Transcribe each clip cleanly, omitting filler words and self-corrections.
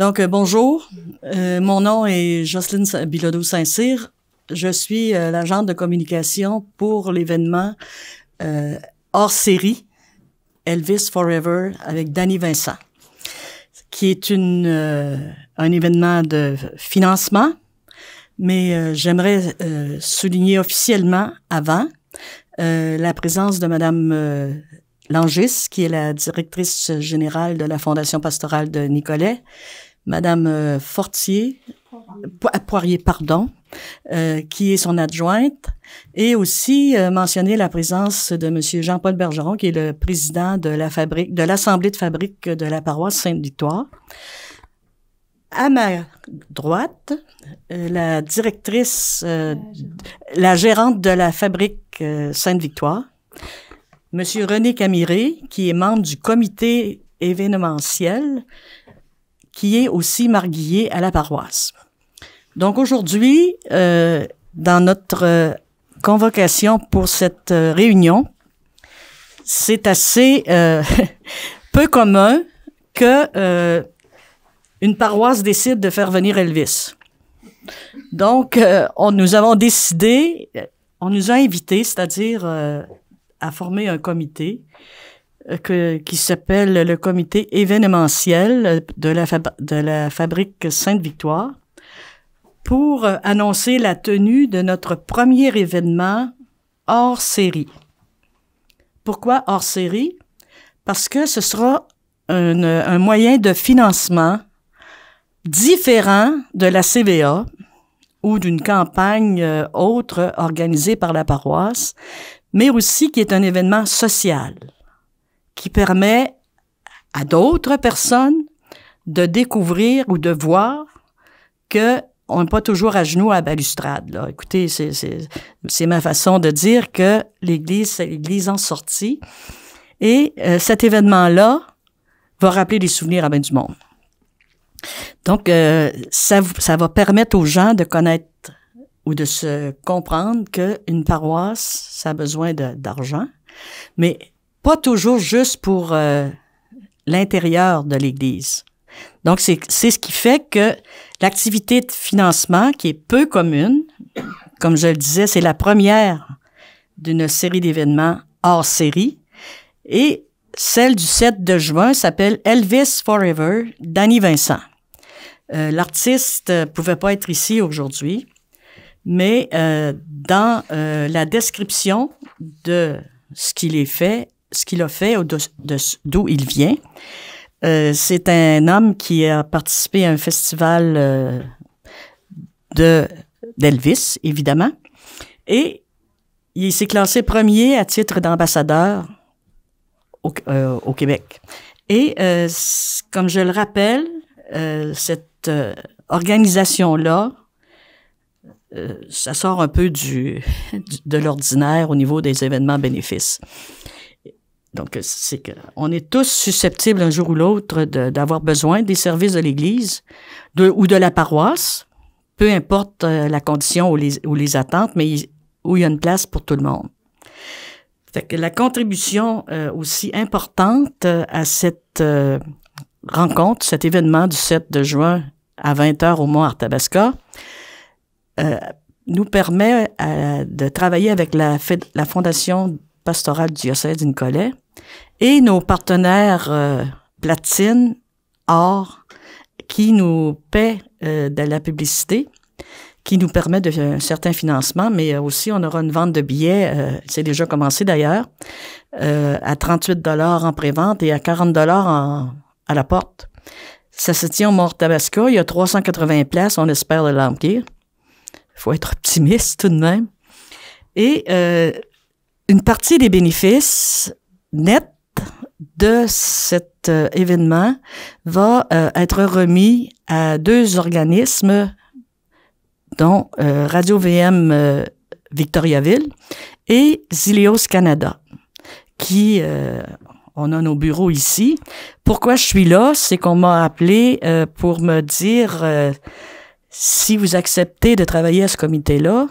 Bonjour. Mon nom est Jocelyne Bilodeau-Saint-Cyr. Je suis l'agente de communication pour l'événement hors série Elvis Forever avec Danny Vincent, qui est un événement de financement, mais j'aimerais souligner officiellement avant la présence de Madame Langis, qui est la directrice générale de la Fondation pastorale de Nicolet, Madame Poirier, qui est son adjointe, et aussi mentionner la présence de Monsieur Jean-Paul Bergeron, qui est le président de l'Assemblée de fabrique de la paroisse Sainte-Victoire. À ma droite, la directrice, la gérante de la fabrique Sainte-Victoire, Monsieur René Camiré, qui est membre du comité événementiel, qui est aussi marguillier à la paroisse. Donc aujourd'hui, dans notre convocation pour cette réunion, c'est assez peu commun que une paroisse décide de faire venir Elvis. Donc, nous avons décidé, on nous a invités, c'est-à-dire à former un comité qui s'appelle le comité événementiel de la fabrique Sainte-Victoire pour annoncer la tenue de notre premier événement hors série. Pourquoi hors série? Parce que ce sera un moyen de financement différent de la CVA ou d'une campagne autre organisée par la paroisse, mais aussi qui est un événement social qui permet à d'autres personnes de découvrir ou de voir que on n'est pas toujours à genoux à la balustrade, là. Écoutez, c'est ma façon de dire que l'Église, c'est l'Église en sortie. Et cet événement-là va rappeler des souvenirs à bien du monde. Donc, ça va permettre aux gens de connaître ou de se comprendre qu'une paroisse, ça a besoin d'argent, mais pas toujours juste pour l'intérieur de l'Église. Donc, c'est ce qui fait que l'activité de financement, qui est peu commune, comme je le disais, c'est la première d'une série d'événements hors série, et celle du 7 de juin s'appelle Elvis Forever, Danny Vincent. L'artiste pouvait pas être ici aujourd'hui, mais dans la description de ce qu'il a fait ou d'où il vient, c'est un homme qui a participé à un festival d'Elvis, évidemment, et il s'est classé premier à titre d'ambassadeur au Québec. Et comme je le rappelle, cette organisation-là, ça sort un peu de l'ordinaire au niveau des événements bénéfices. Donc, c'est qu'on est tous susceptibles un jour ou l'autre d'avoir besoin des services de l'Église ou de la paroisse, peu importe la condition ou les attentes, mais où il y a une place pour tout le monde. Fait que la contribution aussi importante à cette rencontre, cet événement du 7 de juin à 20h au Mont-Arthabasca, nous permet de travailler avec la Fondation pastorale du diocèse de Nicolet et nos partenaires Platine, Or, qui nous paient de la publicité, qui nous permet un certain financement, mais aussi on aura une vente de billets, c'est déjà commencé d'ailleurs, à 38 $ en pré-vente et à 40 $ à la porte. Ça se tient au Mont-Arthabasca, il y a 380 places, on espère le remplir. Il faut être optimiste tout de même. Et une partie des bénéfices nets de cet événement va être remis à deux organismes, dont Radio-VM Victoriaville et Zilios Canada, qui on a nos bureaux ici. Pourquoi je suis là? C'est qu'on m'a appelé pour me dire si vous acceptez de travailler à ce comité-là,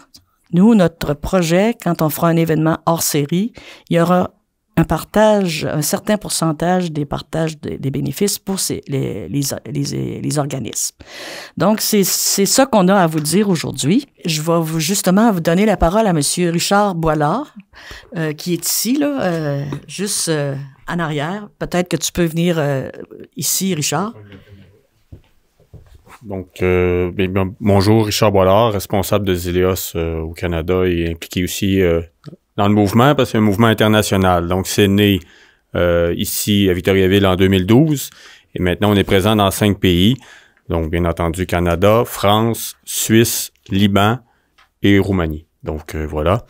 nous, notre projet, quand on fera un événement hors série, il y aura un certain pourcentage des partages des bénéfices pour les organismes. Donc, c'est ça qu'on a à vous dire aujourd'hui. Je vais justement vous donner la parole à Monsieur Richard Boilard, qui est ici, là, juste en arrière. Peut-être que tu peux venir ici, Richard. Donc, bonjour, Richard Boilard, responsable de Zéléos au Canada et impliqué aussi dans le mouvement, parce que c'est un mouvement international. Donc, c'est né ici à Victoriaville en 2012 et maintenant on est présent dans 5 pays. Donc, bien entendu, Canada, France, Suisse, Liban et Roumanie. Donc, voilà.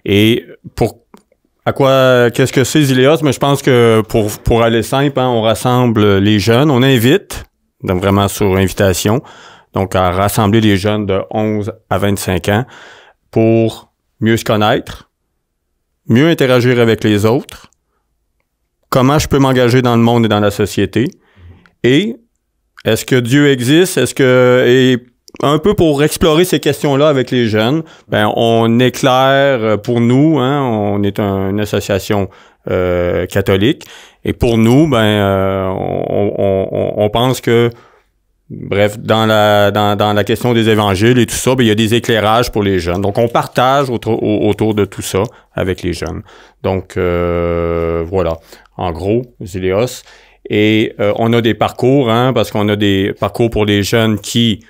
Et qu'est-ce que c'est Zéléos? Mais je pense que pour aller simple, hein, on rassemble les jeunes, on invite, donc vraiment sur invitation, donc à rassembler les jeunes de 11 à 25 ans pour mieux se connaître, mieux interagir avec les autres, comment je peux m'engager dans le monde et dans la société, et est-ce que Dieu existe, et un peu pour explorer ces questions-là avec les jeunes, on éclaire pour nous, hein, on est une association catholique, et pour nous, on pense que, bref, dans la question des évangiles et tout ça, il y a des éclairages pour les jeunes. Donc, on partage autour de tout ça avec les jeunes. Donc, voilà. En gros, Zéléos. Et on a des parcours, hein, parce qu'on a des parcours pour les jeunes qui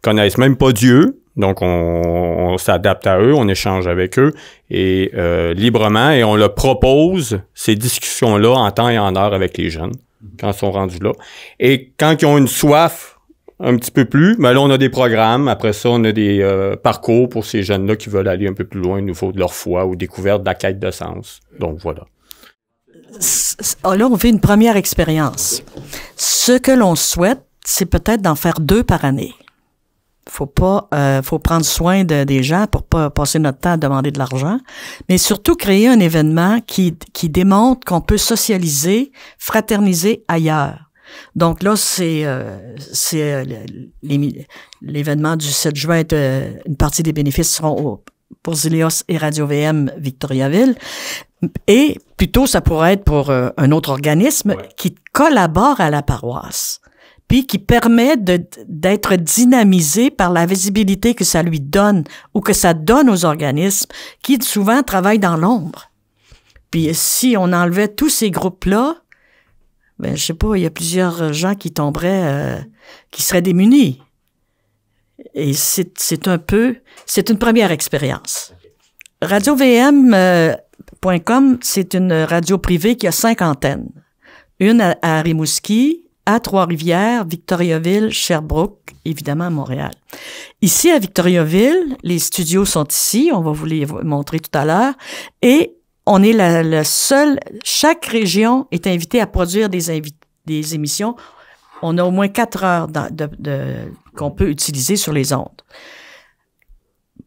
connaissent même pas Dieu. Donc, on s'adapte à eux, on échange avec eux et librement, et on leur propose ces discussions-là en temps et en heure avec les jeunes quand ils sont rendus là. Et quand ils ont une soif un petit peu plus, là, on a des programmes. Après ça, on a des parcours pour ces jeunes-là qui veulent aller un peu plus loin au niveau de leur foi ou découverte de la quête de sens. Donc, voilà. Là, on fait une première expérience. Ce que l'on souhaite, c'est peut-être d'en faire 2 par année. Faut prendre soin des gens pour pas passer notre temps à demander de l'argent, mais surtout créer un événement qui démontre qu'on peut socialiser, fraterniser ailleurs. Donc là, c'est l'événement du 7 juin. Une partie des bénéfices seront pour Zéléos et Radio-VM Victoriaville. Et plutôt, ça pourrait être pour un autre organisme qui collabore à la paroisse, puis qui permet d'être dynamisé par la visibilité que ça lui donne ou que ça donne aux organismes qui souvent travaillent dans l'ombre. Puis si on enlevait tous ces groupes-là, je sais pas, il y a plusieurs gens qui tomberaient, qui seraient démunis. Et c'est une première expérience. Radio-VM.com, c'est une radio privée qui a 5 antennes. Une à Rimouski, à Trois-Rivières, Victoriaville, Sherbrooke, évidemment à Montréal. Ici, à Victoriaville, les studios sont ici, on va vous les montrer tout à l'heure, et on est le seul, chaque région est invitée à produire des émissions. On a au moins 4 heures qu'on peut utiliser sur les ondes.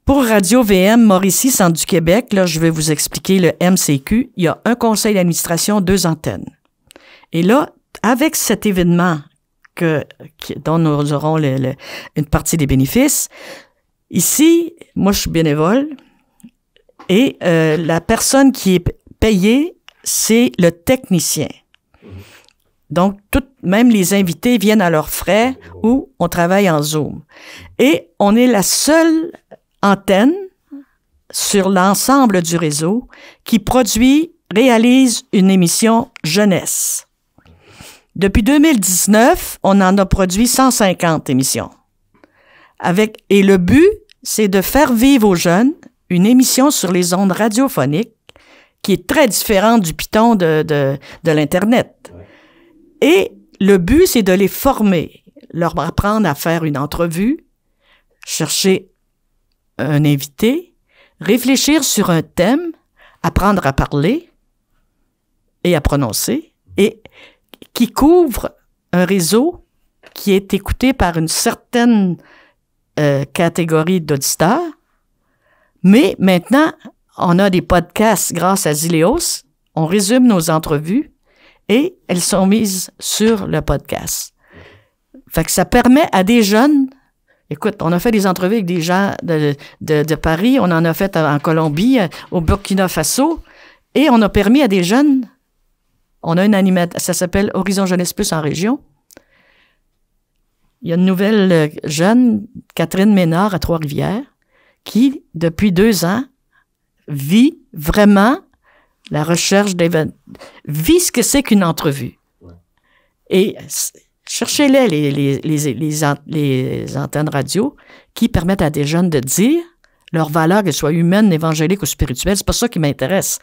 Pour Radio-VM Mauricie, Centre du Québec, là, je vais vous expliquer le MCQ. Il y a un conseil d'administration, 2 antennes. Et là, avec cet événement dont nous aurons une partie des bénéfices, ici, moi, je suis bénévole et la personne qui est payée, c'est le technicien. Donc, même les invités viennent à leurs frais ou on travaille en Zoom. Et on est la seule antenne sur l'ensemble du réseau qui réalise une émission jeunesse. Depuis 2019, on en a produit 150 émissions. Et le but, c'est de faire vivre aux jeunes une émission sur les ondes radiophoniques qui est très différente du piton de l'Internet. Et le but, c'est de les former, leur apprendre à faire une entrevue, chercher un invité, réfléchir sur un thème, apprendre à parler et à prononcer, et qui couvre un réseau qui est écouté par une certaine catégorie d'auditeurs. Mais maintenant, on a des podcasts grâce à Zéléos. On résume nos entrevues et elles sont mises sur le podcast. Fait que ça permet à des jeunes. Écoute, on a fait des entrevues avec des gens de Paris, on en a fait en Colombie, au Burkina Faso, et on a permis à des jeunes On a une animatrice, ça s'appelle Horizon Jeunesse Plus en région. Il y a une nouvelle jeune, Catherine Ménard, à Trois-Rivières, qui, depuis 2 ans, vit vraiment la recherche d'événements, vit ce que c'est qu'une entrevue. Ouais. Et cherchez-les, les antennes radio qui permettent à des jeunes de dire leurs valeurs, qu'elles soient humaines, évangéliques ou spirituelles. C'est pas ça qui m'intéresse.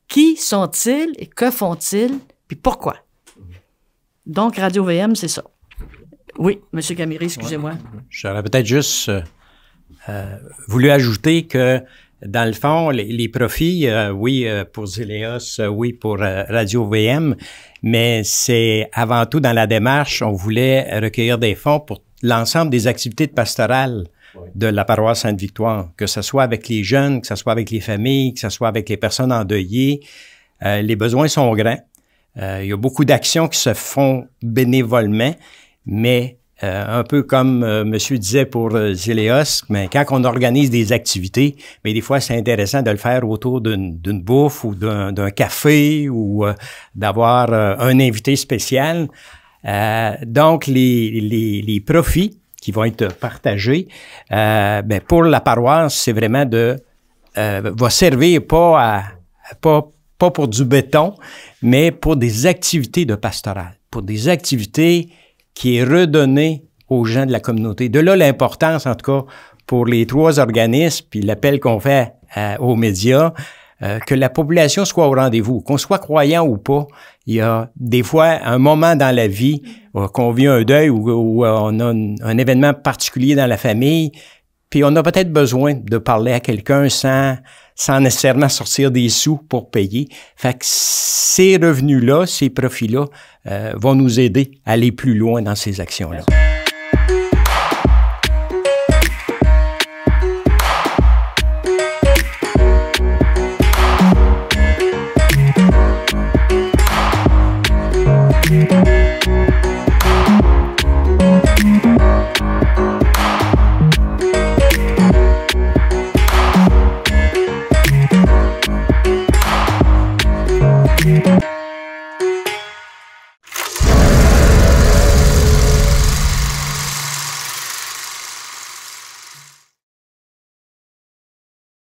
Qui sont-ils et que font-ils, puis pourquoi? Donc, Radio VM, c'est ça. Oui, M. Camiri, excusez-moi. Ouais. J'aurais peut-être juste voulu ajouter que, dans le fond, les profits, oui, pour Zéléos, oui, pour Radio VM, mais c'est avant tout dans la démarche, on voulait recueillir des fonds pour l'ensemble des activités de pastorale de la paroisse Sainte-Victoire, que ce soit avec les jeunes, que ce soit avec les familles, que ce soit avec les personnes endeuillées. Les besoins sont grands. Il y a beaucoup d'actions qui se font bénévolement, mais un peu comme monsieur disait pour Zéléos, mais quand on organise des activités, mais des fois c'est intéressant de le faire autour d'une bouffe ou d'un café ou d'avoir un invité spécial. Donc les profits qui vont être partagés, pour la paroisse, c'est vraiment va servir pas pour du béton, mais pour des activités de pastoral, pour des activités qui est redonné aux gens de la communauté. De là, l'importance, en tout cas, pour les 3 organismes, puis l'appel qu'on fait aux médias, que la population soit au rendez-vous, qu'on soit croyant ou pas. Il y a des fois un moment dans la vie qu'on vit un deuil ou on a un événement particulier dans la famille, puis on a peut-être besoin de parler à quelqu'un sans nécessairement sortir des sous pour payer. Fait que ces revenus-là, ces profits-là, vont nous aider à aller plus loin dans ces actions-là.